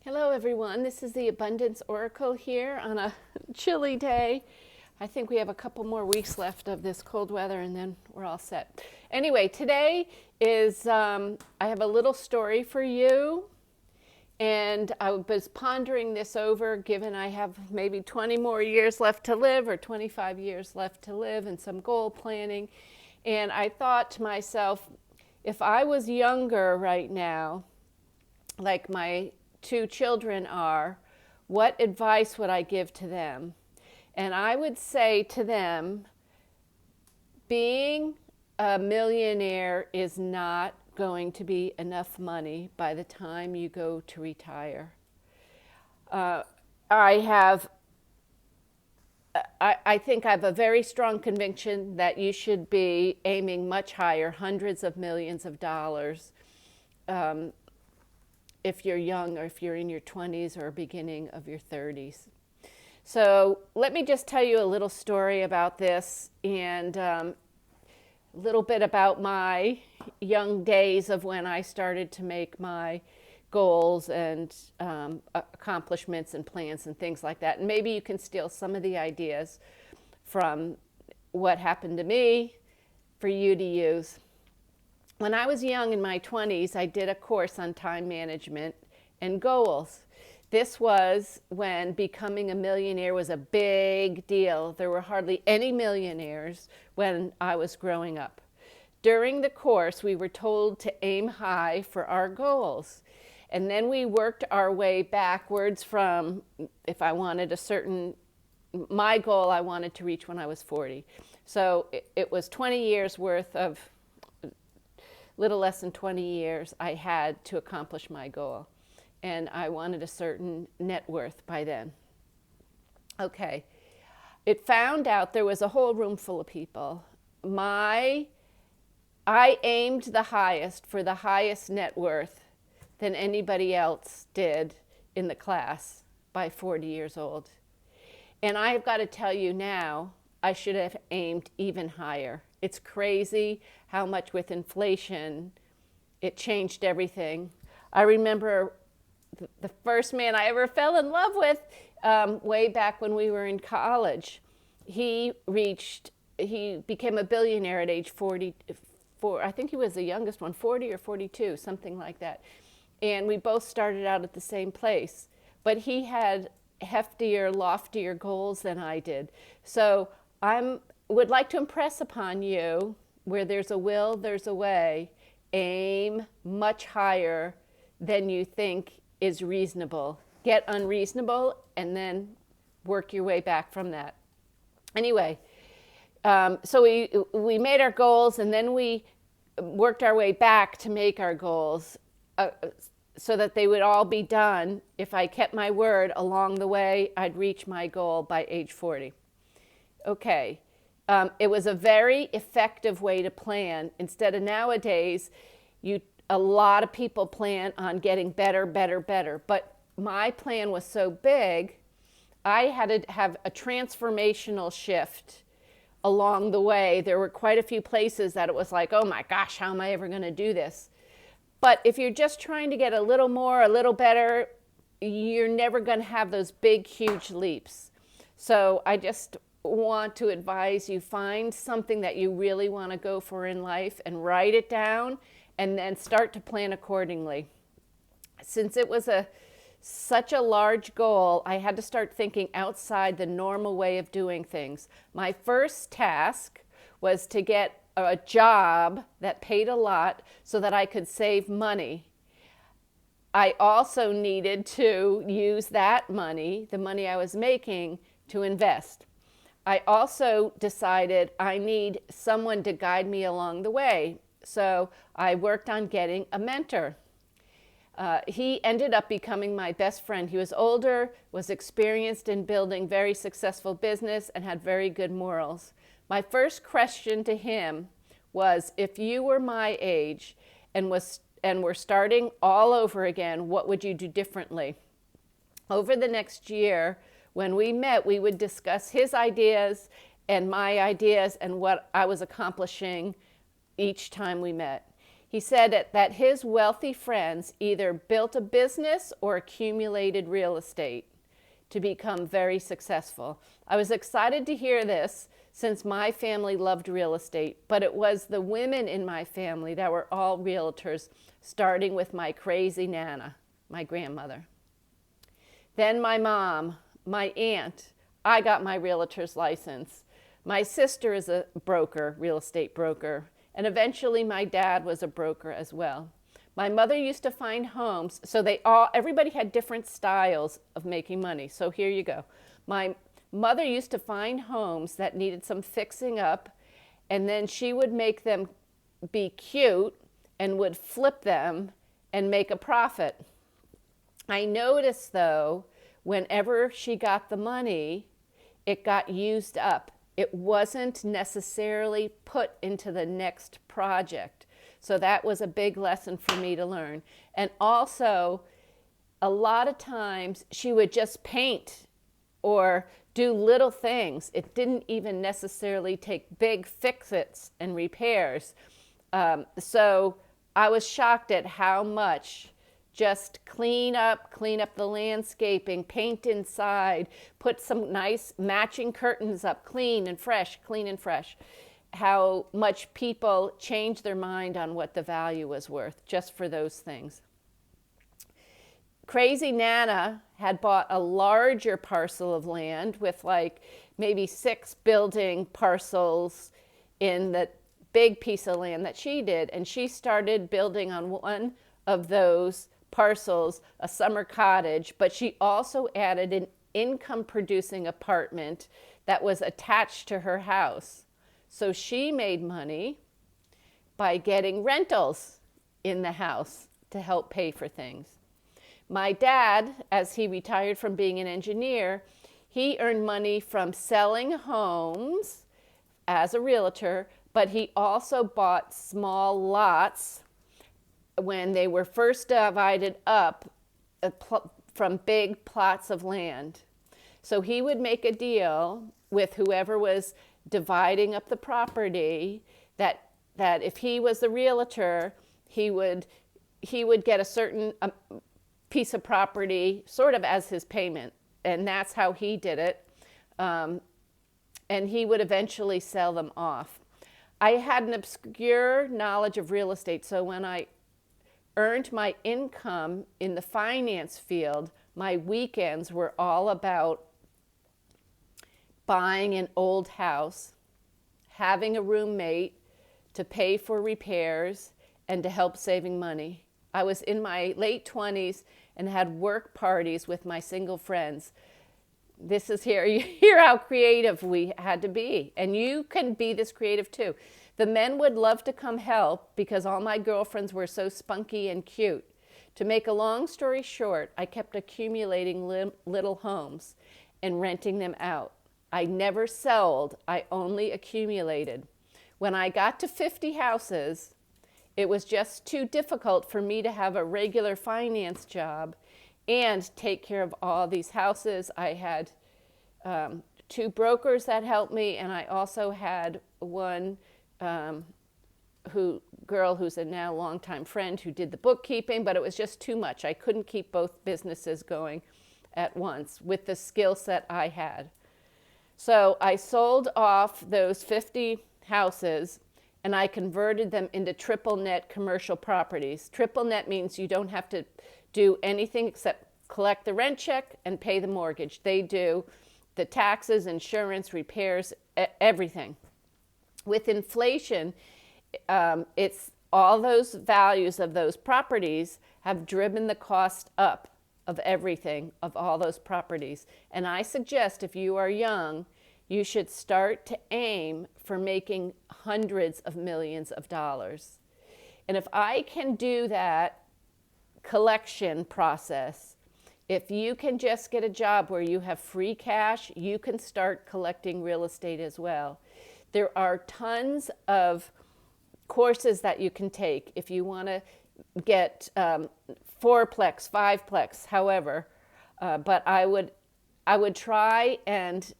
Hello, everyone. This is the Abundance Oracle here on a chilly day. I think we have a couple more weeks left of this cold weather and then we're all set. Anyway, today is, I have a little story for you. And I was pondering this over, given I have maybe 20 more years left to live or 25 years left to live and some goal planning. And I thought to myself, if I was younger right now, like my two children are, what advice would I give to them? And I would say to them, being a millionaire is not going to be enough money by the time you go to retire. Uh, I have, I think I have a very strong conviction that you should be aiming much higher, hundreds of millions of dollars, if you're young or if you're in your 20s or beginning of your 30s. So let me just tell you a little story about this and a little bit about my young days of when I started to make my goals and accomplishments and plans and things like that. And maybe you can steal some of the ideas from what happened to me for you to use. When I was young in my 20s, I did a course on time management and goals. This was when becoming a millionaire was a big deal. There were hardly any millionaires when I was growing up. During the course, we were told to aim high for our goals. And then we worked our way backwards from, if I wanted a certain, my goal I wanted to reach when I was 40. So it was 20 years worth of, little less than 20 years I had to accomplish my goal. And I wanted a certain net worth by then. Okay. It found out there was a whole room full of people. I aimed the highest for the highest net worth than anybody else did in the class by 40 years old. And I've got to tell you now, I should have aimed even higher. It's crazy how much with inflation, it changed everything. I remember the first man I ever fell in love with way back when we were in college. He became a billionaire at age 44. I think he was the youngest one, 40 or 42, something like that. And we both started out at the same place. But he had heftier, loftier goals than I did. So I would like to impress upon you, where there's a will, there's a way. Aim much higher than you think is reasonable. Get unreasonable and then work your way back from that. Anyway, so we made our goals and then we worked our way back to make our goals so that they would all be done. If I kept my word along the way, I'd reach my goal by age 40. Okay. It was a very effective way to plan. Instead of nowadays, a lot of people plan on getting better, better, better. But my plan was so big, I had to have a transformational shift along the way. There were quite a few places that it was like, oh my gosh, how am I ever going to do this? But if you're just trying to get a little more, a little better, you're never going to have those big, huge leaps. So I just want to advise you, find something that you really want to go for in life and write it down and then start to plan accordingly. Since it was such a large goal, I had to start thinking outside the normal way of doing things. My first task was to get a job that paid a lot so that I could save money. I also needed to use that money, the money I was making, to invest. I also decided I need someone to guide me along the way. So I worked on getting a mentor. He ended up becoming my best friend. He was older, was experienced in building very successful business, and had very good morals. My first question to him was, if you were my age and were starting all over again, what would you do differently? Over the next year, when we met, we would discuss his ideas and my ideas and what I was accomplishing each time we met. He said that his wealthy friends either built a business or accumulated real estate to become very successful. I was excited to hear this since my family loved real estate, but it was the women in my family that were all realtors, starting with my crazy Nana, my grandmother. Then my mom, my aunt. I got my realtor's license. My sister is a broker, real estate broker, and eventually my dad was a broker as well. My mother used to find homes, so everybody had different styles of making money. So here you go. My mother used to find homes that needed some fixing up, and then she would make them be cute and would flip them and make a profit. I noticed, though, whenever she got the money, it got used up. It wasn't necessarily put into the next project. So that was a big lesson for me to learn. And also, a lot of times she would just paint or do little things. It didn't even necessarily take big fix-its and repairs. So I was shocked at how much just clean up the landscaping, paint inside, put some nice matching curtains up, clean and fresh, how much people change their mind on what the value was worth just for those things. Crazy Nana had bought a larger parcel of land with like maybe 6 building parcels in the big piece of land that she did, and she started building on one of those parcels a summer cottage, but she also added an income producing apartment that was attached to her house. So she made money by getting rentals in the house to help pay for things. My dad, as he retired from being an engineer, he earned money from selling homes as a realtor, but he also bought small lots when they were first divided up from big plots of land. So he would make a deal with whoever was dividing up the property that if he was the realtor, he would get a certain piece of property sort of as his payment. And that's how he did it. And he would eventually sell them off. I had an obscure knowledge of real estate, so when I earned my income in the finance field, my weekends were all about buying an old house, having a roommate to pay for repairs, and to help saving money. I was in my late 20s and had work parties with my single friends. This is here, you hear how creative we had to be. And you can be this creative too. The men would love to come help because all my girlfriends were so spunky and cute. To make a long story short, I kept accumulating little homes and renting them out. I never sold, I only accumulated. When I got to 50 houses, it was just too difficult for me to have a regular finance job and take care of all these houses. I had 2 brokers that helped me, and I also had one girl who's a now longtime friend who did the bookkeeping, but it was just too much. I couldn't keep both businesses going at once with the skill set I had. So I sold off those 50 houses and I converted them into triple net commercial properties. Triple net means you don't have to do anything except collect the rent check and pay the mortgage. They do the taxes, insurance, repairs, everything. With inflation, it's all those values of those properties have driven the cost up of everything, of all those properties. And I suggest if you are young, you should start to aim for making hundreds of millions of dollars. And if I can do that collection process, if you can just get a job where you have free cash, you can start collecting real estate as well. There are tons of courses that you can take if you want to get 4-plex, 5-plex, however. But I would try, and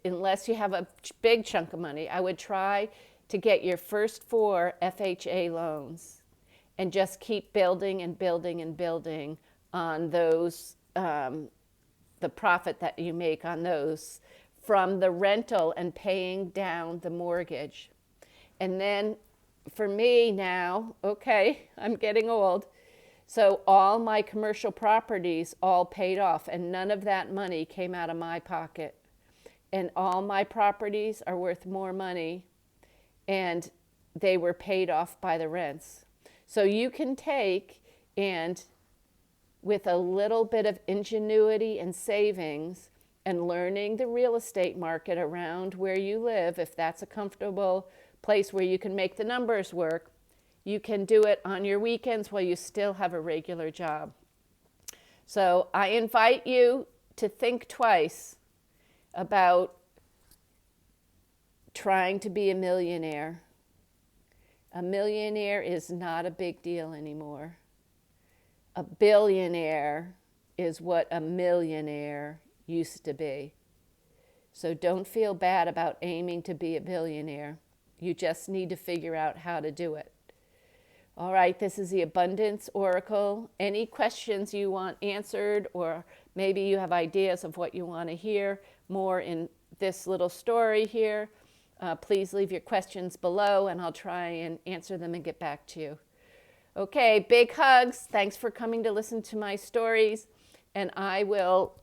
unless you have a big chunk of money, I would try to get your first 4 FHA loans. and just keep building and building and building on those, the profit that you make on those from the rental and paying down the mortgage. And then for me now, okay, I'm getting old. So all my commercial properties all paid off, and none of that money came out of my pocket. And all my properties are worth more money, and they were paid off by the rents. So you can take and, with a little bit of ingenuity and savings and learning the real estate market around where you live, if that's a comfortable place where you can make the numbers work, you can do it on your weekends while you still have a regular job. So I invite you to think twice about trying to be a millionaire. A millionaire is not a big deal anymore. A billionaire is what a millionaire used to be. So don't feel bad about aiming to be a billionaire. You just need to figure out how to do it. All right, this is the Abundance Oracle. Any questions you want answered, or maybe you have ideas of what you want to hear more in this little story here, please leave your questions below and I'll try and answer them and get back to you. Okay, big hugs. Thanks for coming to listen to my stories, and I will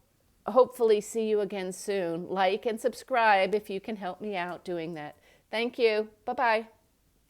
hopefully see you again soon. Like and subscribe if you can help me out doing that. Thank you. Bye-bye.